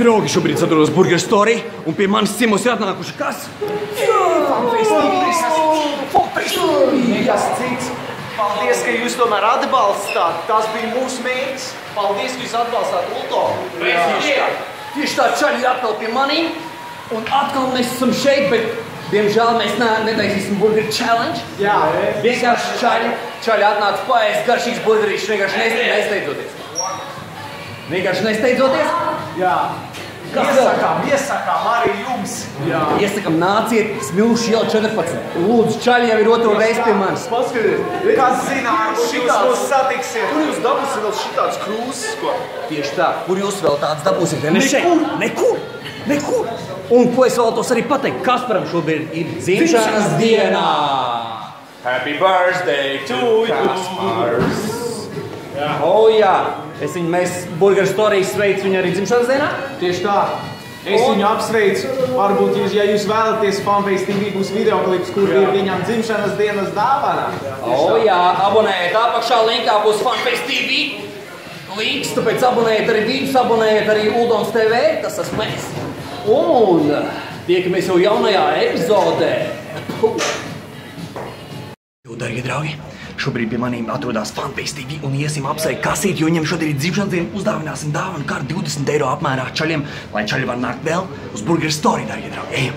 draugi, šobrīd atrodos Burger Story, un pie manis ciemos ir atnākuši kas? Nekas cits. Paldies, ka jūs tomēr atbalstāt. Tas bija mūsu mērķis. Paldies, ka jūs atbalstāt Ulto. Tieši tā čaļi ir atkal pie manīm, un atkal mēs esam šeit, bet diemžēl mēs netaisīsim Burger Challenge. Jā, vienkārši čaļi atnāca paēst garšīgs burgerīšs, vienkārši nesteidzoties. Vienkārši nesteidzoties? Jā. Iesakām arī jums. Jā. Iesakām nāciet Smilšu iela 14. Lūdzu, čaļi jau ir otro reizi pie manis. Paskatieties, kas zināt, šitāds mūs satiksiet. Kur jūs dabūsiet vēl šitāds krūzes, ko? Tieši tā, kur jūs vēl tāds dabūsiet? Nekur. Un ko es vēlētos arī pateikt, Kasparam šobrīd ir dzimšanas dienā. Happy birthday to Kaspars! Jā, mēs Burger Story sveicu viņu arī dzimšanas dienā. Tieši tā. Es viņu apsveicu. Varbūt, ja jūs vēlaties, Fanface TV būs videoklips, kur ir viņam dzimšanas dienas dāvana. Jā, abonējiet apakšā, linkā būs Fanface TV links, tāpēc abonējiet arī viņus, abonējiet arī Uldons TV, tas esmu mēs. Un tiekamies jau jaunajā epizodē. Dargie draugi, šobrīd pie manīm atrodas Fanface TV un iesim apsveikt kasīt, jo viņam šodien ir dzimšanas diena, uzdāvināsim dāvanu kārtu 20 eiro apmērā čaļiem, lai čaļi var nākt vēl uz Burger Story, dargie draugi. Ejam.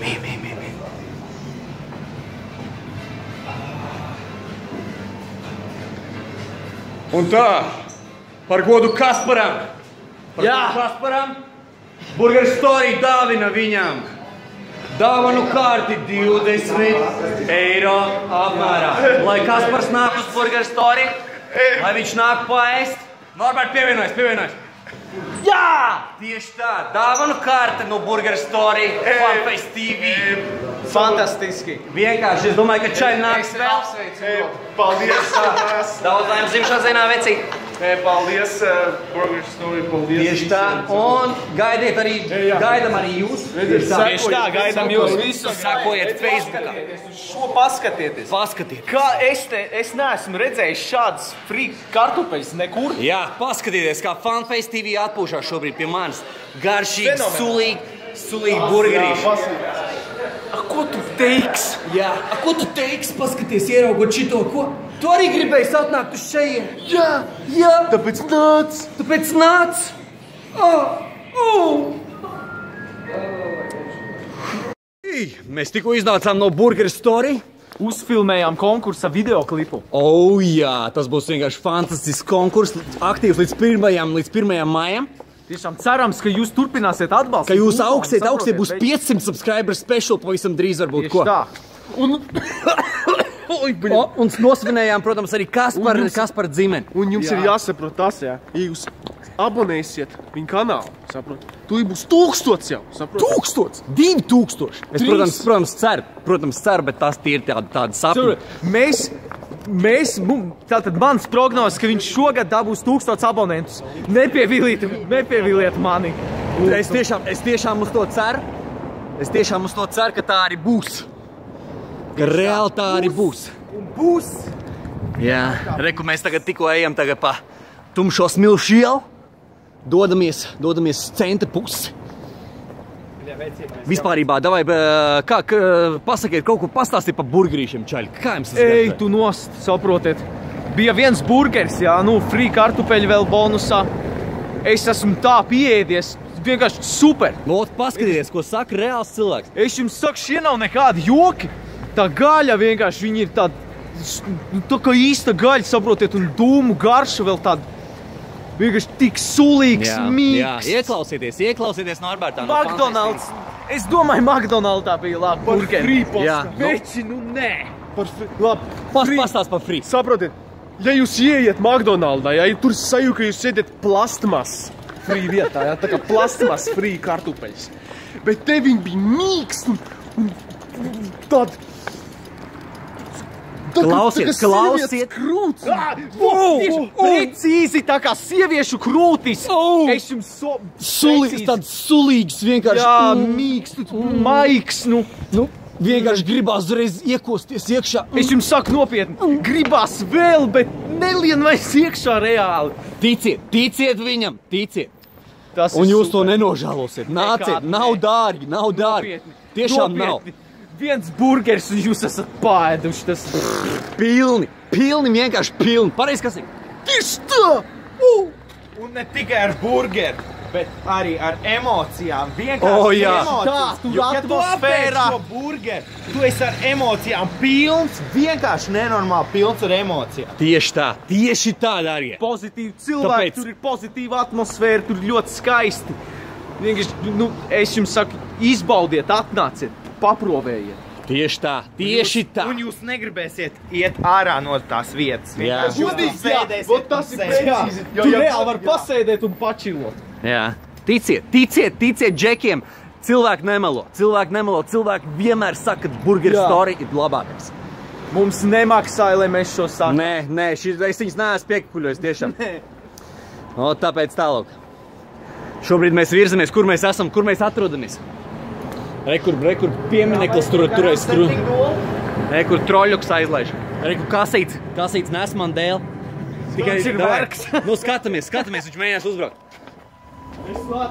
Un tā, par godu Kasparam, Burger Story dāvina viņam dāvanu kārti 20 eiro apmērā. Lai Kaspars nāk uz Burger Story, lai viņš nāk paēst. Norbert, pievienojas. Jā! Tieši tā, dāvanu kārta no Burger Story, Fanface TV. Fantastiski. Vienkārši, es domāju, ka čaļi nāks vēl. Paldies. Daudz laimes dzimšanas dienā, veci. Paldies, Burger Story, paldies. Tieši tā, un gaidam arī jūs. Tieši tā, gaidam jūs visus. Sakojiet Facebookā. Šo paskatieties. Kā es neesmu redzējis šādas free kartupeļus nekur. Jā, paskatieties, kā Fanface TV atpūšās šobrīd pie manis. Garšīgi, sulīgi burgerīši. Ko tu teiks? Jā, ko tu teiks? Paskaties, ieraugot šito, ko? Tu arī gribēji atnākt uz šeien? Jā. Tāpēc nāc. Mēs tikko iznācām no Burger Story. Uzfilmējām konkursa videoklipu. Jā, tas būs vienkārši fantastisks konkurss. Aktīvs līdz 1. maijam. Tiešām cerams, ka jūs turpināsiet atbalstīt. Ka jūs augstiet būs 500 subscriber special pavisam drīz varbūt. Tieši tā. Un nosvinējām, protams, arī Kaspar dzimeni. Un jums ir jāsaprot tas, ja jūs abonēsiet viņu kanālu, saprot? Tu būs 1000 jau, saprot? 1000? 2000? Es, protams, ceru, bet tas ir tāda sapņi. Tātad mans prognozes, ka viņš šogad dabūs 1000 abonentus. Nepieviliet mani. Es tiešām uz to ceru. Ka tā arī būs. Ka reāli tā arī būs. Būs. Jā, reku mēs tagad tikko ejam pa tumšo Smilšu ielu. Dodamies centra pusi. Vispārībā, pasakiet kaut ko pastāstīt par burgerīšiem, čaļi. Kā jums tas garšo? Tu nost, saprotiet. Bija viens burgers, free kartupeļi vēl bonusā. Es esmu tā pieēdies, vienkārši super. Paskatieties, ko saka reāls cilvēks. Es jums saku, šie nav nekādi joki. Tā gaļa vienkārši, viņi ir tā kā īsta gaļa, saprotiet, un dūmu garša vēl tāda. Vienkārši tik sulīgs, mīgs. Jā, ieklausieties Norbertā. McDonald's. Es domāju, McDonald's bija labi burgeri. Free pasta. Veči, nē. Pastāst par free. Saprotiet, ja jūs ieiet McDonald's, ja tur sajūta, ka jūs sēdiet plastmas free vietā, tā kā plastmas free kartupeļs. Bet te viņi bija mīgs un tād... Klausiet! Krūts! Precīzi tā kā sieviešu krūtis! Es jums tāds sulīgs vienkārši. Jā, mīgs, maigs, Vienkārši gribās uzreiz iekosties iekšā. Es jums saku nopietni, gribās vēl, bet nelien vairs iekšā reāli. Ticiet viņam, ticiet. Un jūs to nenožēlosiet. Nāciet, nav dārgi, nav dārgi. Tiešām nav. Viens burgers un jūs esat pāēduši, tas... Pilni, vienkārši pilni. Pareizi, kas ir? Tieši tā! Un ne tikai ar burgeru, bet arī ar emocijām. Vienkārši emocijas. Tā, tu atmosfērā šo burgeru. Tu esi ar emocijām pilns, vienkārši nenormāli pilns ar emocijām. Tieši tā, dārgie. Pozitīvi cilvēki, tur ir pozitīva atmosfēra, tur ir ļoti skaisti. Vienkārši, es jums saku, izbaudiet, atnāciet, paprovējiet. Tieši tā. Un jūs negribēsiet iet ārā no tās vietas. Jā. Jūs sēdēsiet, tas ir precīzi. Tu reāli var pasēdēt un pačilot. Jā. Ticiet džekiem. Cilvēki nemelo. Cilvēki vienmēr saka, ka Burger Story ir labākais. Mums nemaksāja, lai mēs šo sakām. Nē, es viņas neesmu piekuļojis tiešām. Tāpēc tālāk. Šobrīd mēs virzamies, kur mēs esam, kur mēs atrodamies. Rekur piemineklis turēs tur. Rekur troļuks aizlaiž. Rekur kasīts nes man dēl. Tikai ir vergs. Skatāmies, viņš mēģinās uzbraukt.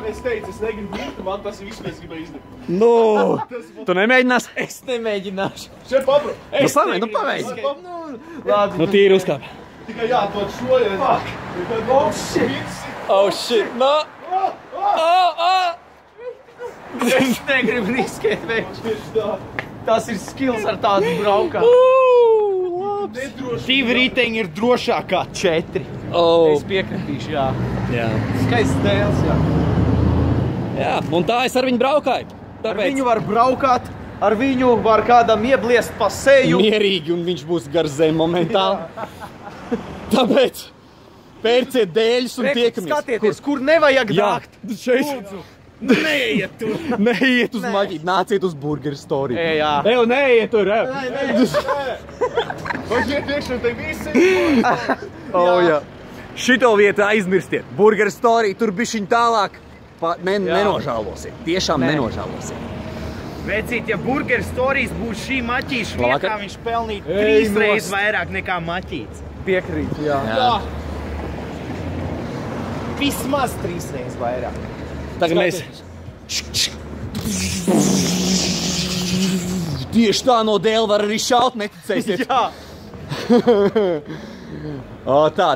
Es teicu, es negribu būt, man tas viss mēs gribēju izdarīt. Tu nemēģinās? Es nemēģināšu. Šeit papro. Paveidz. Labi. Tīri uzkāp. Tikai jāatot šo, Oh shit, no! Es negribu riskēt veikt. Tas ir skills ar tādu braukā. Divi riteņi ir drošākā 4. Es piekritīšu, jā. Skaists dēls, jā. Jā, un tā es ar viņu braukāju. Ar viņu var braukāt, ar viņu var kādam iebliest pa seju. Mierīgi, un viņš būs gar zem momentāli. Tāpēc pērciet dēļus un tiekamies. Skatieties, kur nevajag dākt. Lūdzu. Neiet tur. Neiet uz maģiju, nāciet uz Burger Story. Jā. Neiet tur. Jā. Šito vietu aizmirstiet. Burger Story, tur bišķiņ tālāk. Nenožēlosiet. Tiešām nenožēlosiet. Vecīt, ja Burger Stories būs šī maķīša vietā, viņš pelnīt 3 reizes vairāk nekā maķīts. Piekrīt, jā. Vismaz 3 reizes vairāk. Tagad mēs... Tieši tā no dēļ var arī šaut, neticēsiet. Jā.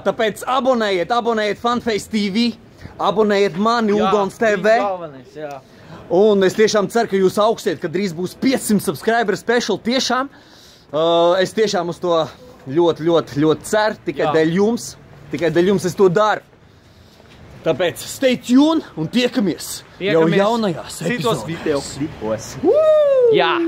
Tāpēc abonējiet Funface TV, abonējiet mani Uldons TV. Un es tiešām ceru, ka jūs augstiet, ka drīz būs 500 subscriber special tiešām. Es tiešām uz to ļoti ceru, tikai dēļ jums es to daru. Tāpēc stay tuned un tiekamies jau jaunajās epizodēs. Citos video klipos. Jā.